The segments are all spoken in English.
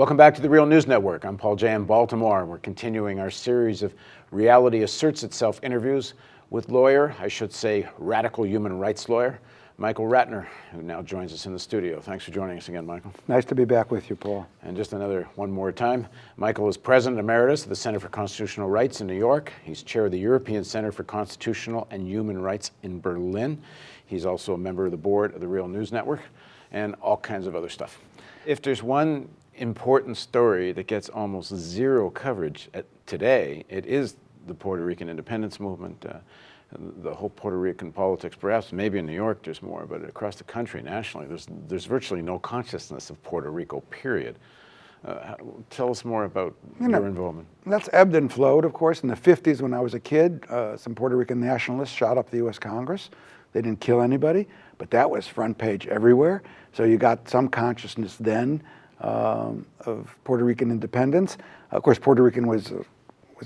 Welcome back to the Real News Network. I'm Paul J. in Baltimore. We're continuing our series of Reality Asserts Itself interviews with lawyer, I should say radical human rights lawyer, Michael Ratner, who now joins us in the studio. Thanks for joining us again, Michael. Nice to be back with you, Paul. And just one more time, Michael is President Emeritus of the Center for Constitutional Rights in New York. He's chair of the European Center for Constitutional and Human Rights in Berlin. He's also a member of the board of the Real News Network and all kinds of other stuff. If there's one important story that gets almost zero coverage today, it is the Puerto Rican independence movement, the whole Puerto Rican politics. Perhaps maybe in New York there's more, but across the country, nationally, there's virtually no consciousness of Puerto Rico, period. Tell us more about your involvement. That's ebbed and flowed, of course. In the 50s, when I was a kid, some Puerto Rican nationalists shot up the U.S. Congress. They didn't kill anybody, but that was front page everywhere. So you got some consciousness then of Puerto Rican independence. Of course, Puerto Rican was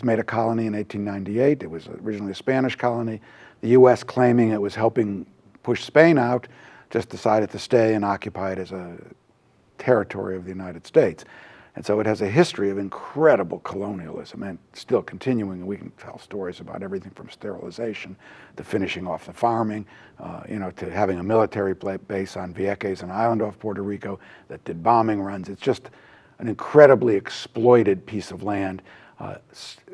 made a colony in 1898. It was originally a Spanish colony. The U.S., claiming it was helping push Spain out, just decided to stay and occupy it as a territory of the United States. And so it has a history of incredible colonialism and still continuing. We can tell stories about everything from sterilization to finishing off the farming, to having a military base on Vieques, an island off Puerto Rico that did bombing runs. It's just an incredibly exploited piece of land,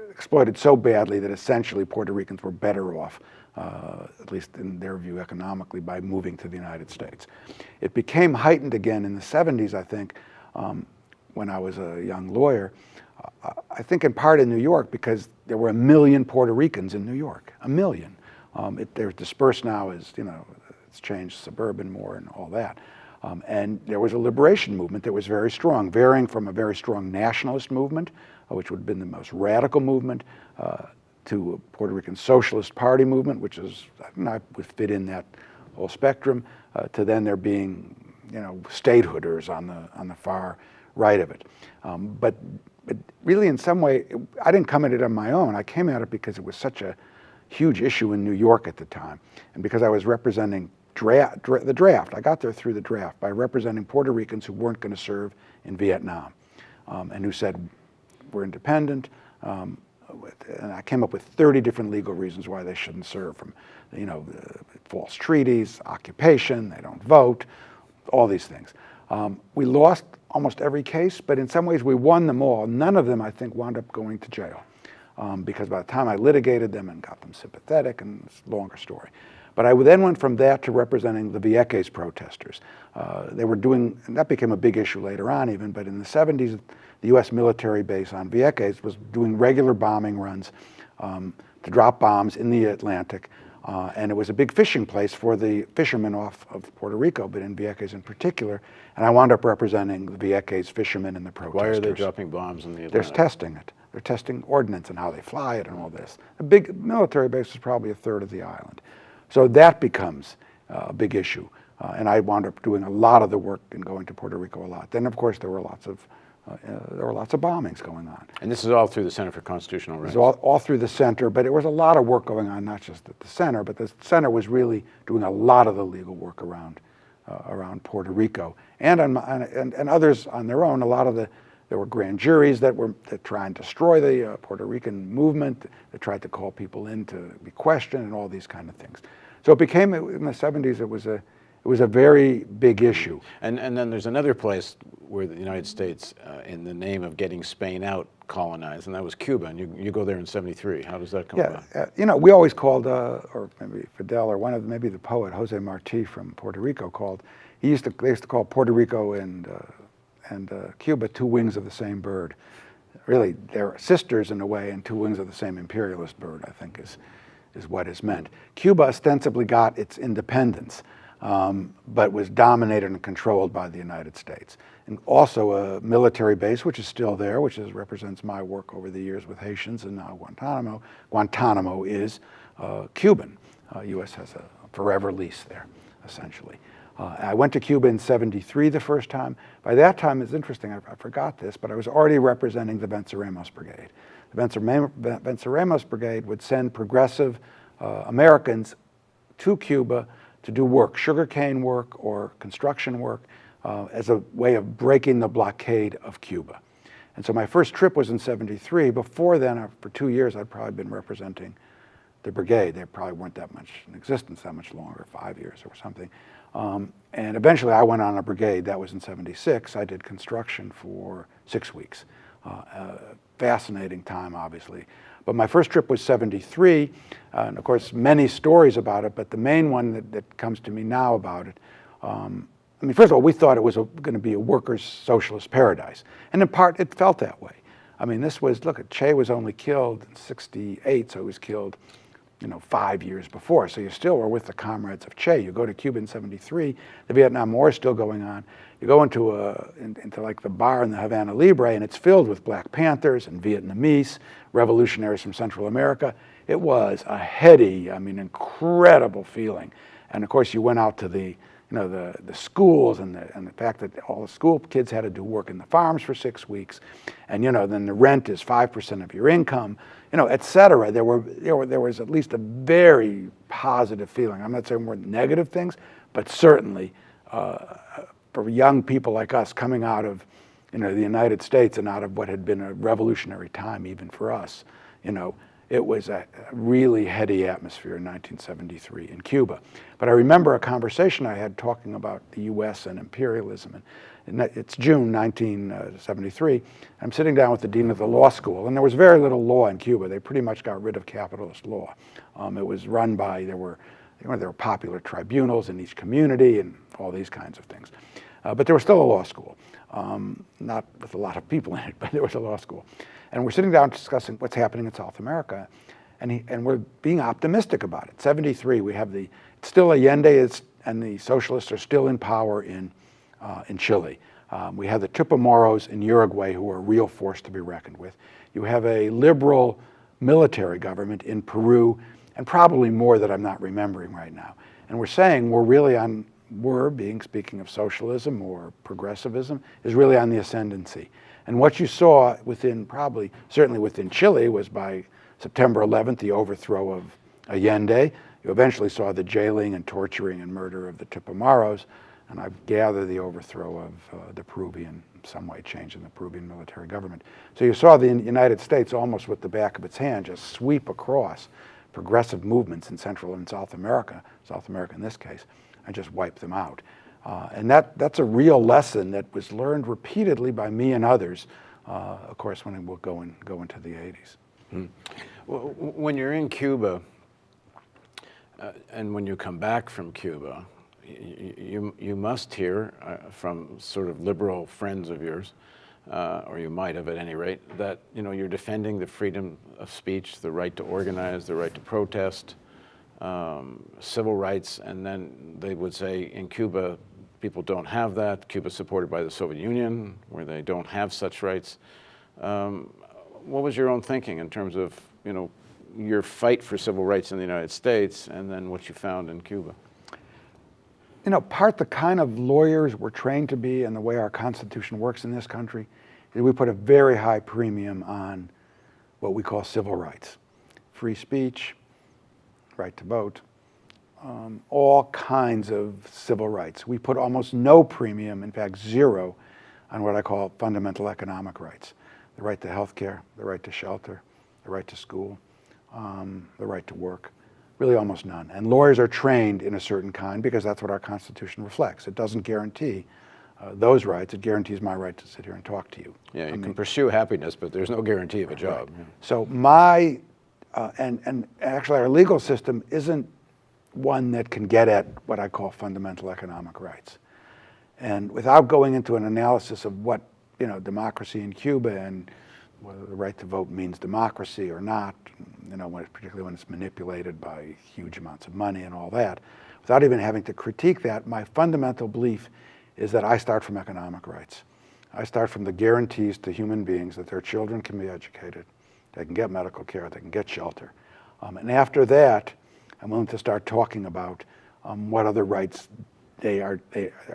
exploited so badly that essentially Puerto Ricans were better off, at least in their view economically, by moving to the United States. It became heightened again in the 70s, I think, when I was a young lawyer, I think in part in New York because there were 1 million Puerto Ricans in New York, 1 million. They're dispersed now as, it's changed suburban more and all that. And there was a liberation movement that was very strong, varying from a very strong nationalist movement, which would have been the most radical movement, to a Puerto Rican Socialist Party movement, which is, would fit in that whole spectrum, to then there being, statehooders on the far right of it. But really in some way, I didn't come at it on my own. I came at it because it was such a huge issue in New York at the time. And because I was representing the draft. I got there through the draft by representing Puerto Ricans who weren't going to serve in Vietnam and who said, we're independent. And I came up with 30 different legal reasons why they shouldn't serve, from false treaties, occupation, they don't vote, all these things. We lost almost every case, but in some ways we won them all. None of them, I think, wound up going to jail because by the time I litigated them and got them sympathetic, and it's a longer story. But I then went from that to representing the Vieques protesters. They were doing, and that became a big issue later on even, but in the 70s, the U.S. military base on Vieques was doing regular bombing runs to drop bombs in the Atlantic. And it was a big fishing place for the fishermen off of Puerto Rico, but in Vieques in particular. And I wound up representing the Vieques fishermen and the protesters. Why are they dropping bombs in the Atlantic? They're testing it. They're testing ordnance and how they fly it and all this. A big military base is probably a third of the island. So that becomes a big issue. And I wound up doing a lot of the work and going to Puerto Rico a lot. Then, of course, there were lots of bombings going on. And this is all through the Center for Constitutional Rights? It was all through the center, but there was a lot of work going on, not just at the center, but the center was really doing a lot of the legal work around Puerto Rico, and others on their own. There were grand juries that tried and destroy the Puerto Rican movement, that tried to call people in to be questioned and all these kind of things. So it became, in the 70s, it was a very big issue. And then there's another place where the United States, in the name of getting Spain out, colonized, and that was Cuba. And you go there in ’73. How does that come about? We always called, or maybe Fidel, or maybe the poet Jose Marti from Puerto Rico they used to call Puerto Rico and Cuba two wings of the same bird. Really, they're sisters in a way, and two wings of the same imperialist bird, I think is what is meant. Cuba ostensibly got its independence, but was dominated and controlled by the United States. And also a military base, which is still there, which represents my work over the years with Haitians and now Guantanamo. Guantanamo is Cuban. U.S. has a forever lease there, essentially. I went to Cuba in '73 the first time. By that time, it's interesting, I forgot this, but I was already representing the Venceremos Brigade. The Venceremos Brigade would send progressive Americans to Cuba to do work, sugarcane work or construction work, as a way of breaking the blockade of Cuba. And so my first trip was in '73. Before then, for 2 years, I'd probably been representing the brigade. They probably weren't that much in existence that much longer, 5 years or something. And eventually I went on a brigade. That was in '76. I did construction for 6 weeks. Fascinating time, obviously. But my first trip was '73, and of course many stories about it, but the main one that comes to me now about it, I mean, first of all, we thought it was going to be a workers' socialist paradise. And in part, it felt that way. I mean, this was, look, Che was only killed in '68, so he was killed, 5 years before. So you still were with the comrades of Che. You go to Cuba in '73, the Vietnam War is still going on. You go into like the bar in the Havana Libre, and it's filled with Black Panthers and Vietnamese, revolutionaries from Central America. It was a heady, incredible feeling. And of course, you went out to the schools and the fact that all the school kids had to do work in the farms for 6 weeks, and then the rent is 5% of your income, et cetera. There was at least a very positive feeling. I'm not saying more negative things, but certainly for young people like us coming out of the United States and out of what had been a revolutionary time even for us, it was a really heady atmosphere in 1973 in Cuba. But I remember a conversation I had talking about the U.S. and imperialism. And it's June 1973. I'm sitting down with the dean of the law school, and there was very little law in Cuba. They pretty much got rid of capitalist law. It was run by, there were popular tribunals in each community and all these kinds of things. But there was still a law school, not with a lot of people in it, but there was a law school. And we're sitting down discussing what's happening in South America, and we're being optimistic about it. '73, we have it's still Allende and the socialists are still in power in Chile. We have the Tupamaros in Uruguay, who are a real force to be reckoned with. You have a liberal military government in Peru, and probably more that I'm not remembering right now. And we're saying speaking of socialism or progressivism, is really on the ascendancy. And what you saw certainly within Chile, was by September 11th, the overthrow of Allende. You eventually saw the jailing and torturing and murder of the Tupamaros, and I gather the overthrow of the Peruvian, in some way changing the Peruvian military government. So you saw the United States almost with the back of its hand just sweep across progressive movements in Central and South America in this case, and just wipe them out. And that's a real lesson that was learned repeatedly by me and others, of course, when we'll go into the '80s. Hmm. Well, when you're in Cuba, and when you come back from Cuba, you must hear from sort of liberal friends of yours, or you might have at any rate, that you're defending the freedom of speech, the right to organize, the right to protest, civil rights, and then they would say in Cuba, people don't have that. Cuba's supported by the Soviet Union, where they don't have such rights. What was your own thinking in terms of, your fight for civil rights in the United States and then what you found in Cuba? Part the kind of lawyers we're trained to be and the way our Constitution works in this country is we put a very high premium on what we call civil rights. Free speech, right to vote, all kinds of civil rights. We put almost no premium, in fact zero, on what I call fundamental economic rights. The right to health care, the right to shelter, the right to school, the right to work. Really almost none. And lawyers are trained in a certain kind because that's what our Constitution reflects. It doesn't guarantee those rights. It guarantees my right to sit here and talk to you. Yeah, you can pursue happiness, but there's no guarantee of a job. Right. So and actually our legal system isn't one that can get at what I call fundamental economic rights. And without going into an analysis of what, democracy in Cuba and whether the right to vote means democracy or not, particularly when it's manipulated by huge amounts of money and all that, without even having to critique that, my fundamental belief is that I start from economic rights. I start from the guarantees to human beings that their children can be educated, they can get medical care, they can get shelter. And after that, I'm willing to start talking about what other rights they are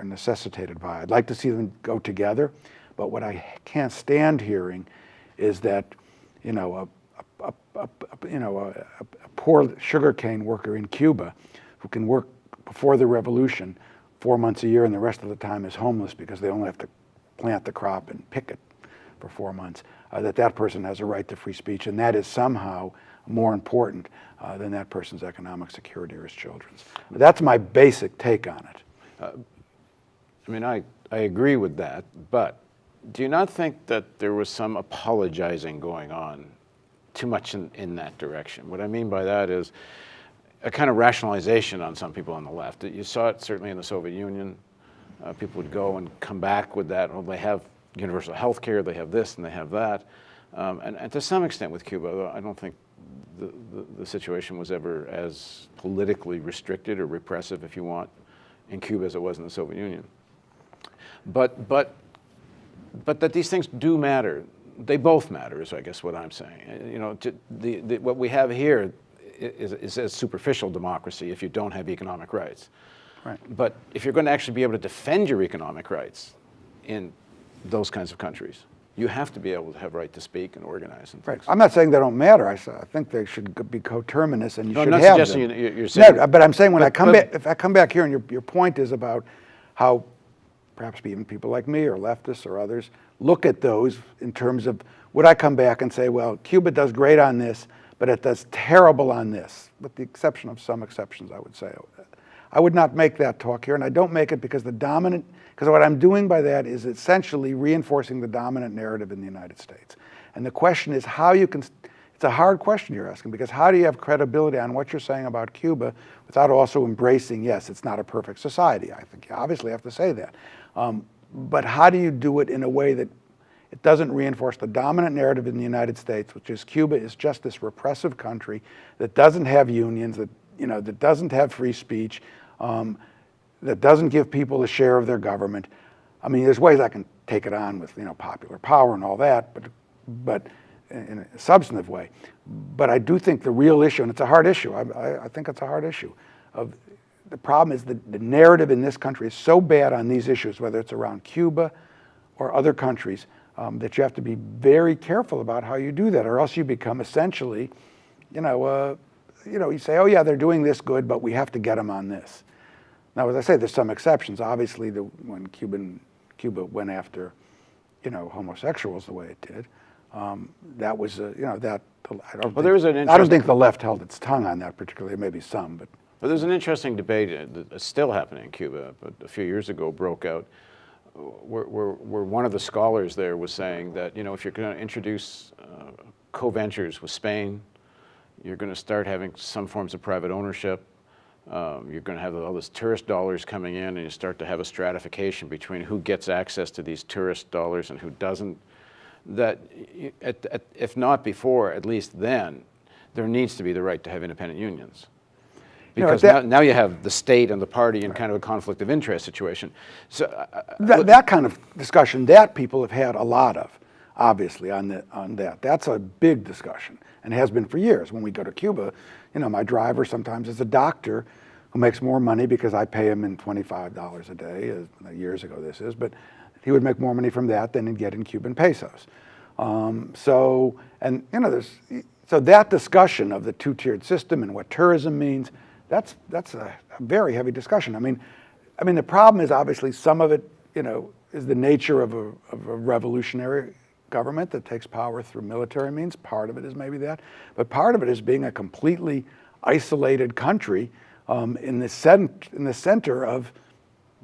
necessitated by. I'd like to see them go together, but what I can't stand hearing is that, a poor sugarcane worker in Cuba who can work before the revolution 4 months a year and the rest of the time is homeless because they only have to plant the crop and pick it for 4 months, that person has a right to free speech, and that is somehow more important than that person's economic security or his children's. That's my basic take on it. I mean, I agree with that, but do you not think that there was some apologizing going on too much in that direction? What I mean by that is a kind of rationalization on some people on the left. You saw it certainly in the Soviet Union. People would go and come back with that, oh, they have universal health care, they have this and they have that. And to some extent with Cuba, though, I don't think the situation was ever as politically restricted or repressive, if you want, in Cuba as it was in the Soviet Union. But that these things do matter. They both matter, is I guess what I'm saying. You know, what we have here is a superficial democracy if you don't have economic rights. Right. But if you're going to actually be able to defend your economic rights in those kinds of countries, you have to be able to have right to speak and organize and things. Right. I'm not saying they don't matter. I think they should be coterminous, and you should I'm not have suggesting them. you're saying. No, but I'm saying when I come back, if I come back here, and your point is about how perhaps even people like me or leftists or others look at those in terms of, would I come back and say, well, Cuba does great on this, but it does terrible on this, with the exception of some exceptions, I would say. I would not make that talk here, and I don't make it because because what I'm doing by that is essentially reinforcing the dominant narrative in the United States. And the question is how you can, it's a hard question you're asking, because how do you have credibility on what you're saying about Cuba without also embracing, yes, it's not a perfect society. I think you obviously have to say that. But how do you do it in a way that it doesn't reinforce the dominant narrative in the United States, which is Cuba is just this repressive country that doesn't have unions, that doesn't have free speech, that doesn't give people a share of their government. I mean, there's ways I can take it on with popular power and all that, but in a substantive way. But I do think the real issue, and it's a hard issue. I think it's a hard issue. The problem is that the narrative in this country is so bad on these issues, whether it's around Cuba or other countries, that you have to be very careful about how you do that, or else you become essentially, you say, oh yeah, they're doing this good, but we have to get them on this. Now, as I say, there's some exceptions. Obviously, when Cuba went after, homosexuals the way it did, that was, that. I don't think the left held its tongue on that particularly. Maybe some, but. But there's an interesting debate that's still happening in Cuba, but a few years ago broke out, where one of the scholars there was saying that, if you're going to introduce co-ventures with Spain, you're going to start having some forms of private ownership. You're going to have all this tourist dollars coming in, and you start to have a stratification between who gets access to these tourist dollars and who doesn't. That, if not before, at least then, there needs to be the right to have independent unions. Because now you have the state and the party in kind of a conflict of interest situation. So that kind of discussion, that people have had a lot of, obviously, on that. That's a big discussion, and has been for years. When we go to Cuba, my driver sometimes is a doctor who makes more money because I pay him in $25 a day, years ago this is, but he would make more money from that than he'd get in Cuban pesos. So that discussion of the two-tiered system and what tourism means, that's a very heavy discussion. I mean, the problem is obviously some of it, is the nature of a revolutionary government that takes power through military means. Part of it is maybe that, but part of it is being a completely isolated country in the center of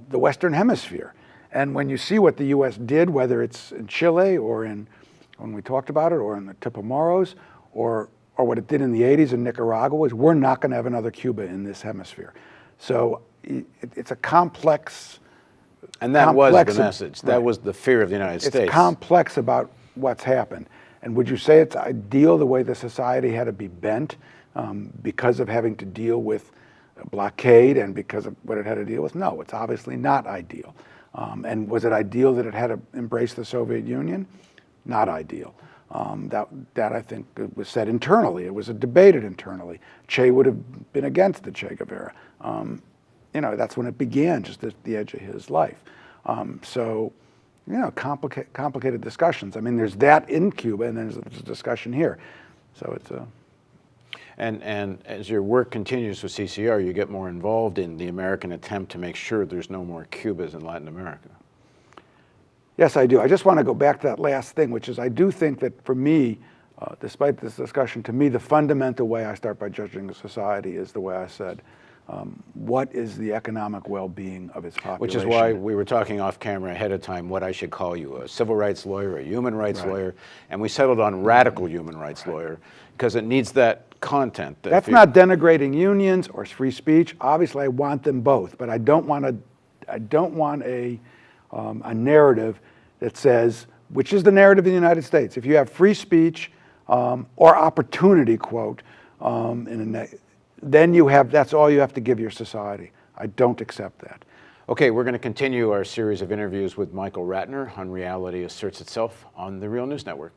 the Western Hemisphere. And when you see what the U.S. did, whether it's in Chile or when we talked about it, or in the Tupamaros, or what it did in the 80s in Nicaragua, is we're not going to have another Cuba in this hemisphere. So it's a complex. And that was the message. That was the fear of the United States. It's complex about what's happened. And would you say it's ideal the way the society had to be bent because of having to deal with a blockade and because of what it had to deal with? No, it's obviously not ideal. And was it ideal that it had to embrace the Soviet Union? Not ideal. That I think was said internally. It was debated internally. Che would have been against the Che Guevara. That's when it began, just at the edge of his life. Complicated discussions. I mean, there's that in Cuba, and then there's a discussion here. So it's a. And as your work continues with CCR, you get more involved in the American attempt to make sure there's no more Cubas in Latin America. Yes, I do. I just want to go back to that last thing, which is I do think that for me, despite this discussion, to me, the fundamental way I start by judging a society is the way I said. What is the economic well-being of its population? Which is why we were talking off camera ahead of time what I should call you, a civil rights lawyer, a human rights lawyer, and we settled on radical human rights lawyer because it needs that content. That's not denigrating unions or free speech. Obviously, I want them both, but I don't want a narrative that says, which is the narrative in the United States. If you have free speech or opportunity, quote, then that's all you have to give your society. I don't accept that. Okay, we're going to continue our series of interviews with Michael Ratner on Reality Asserts Itself on the Real News Network.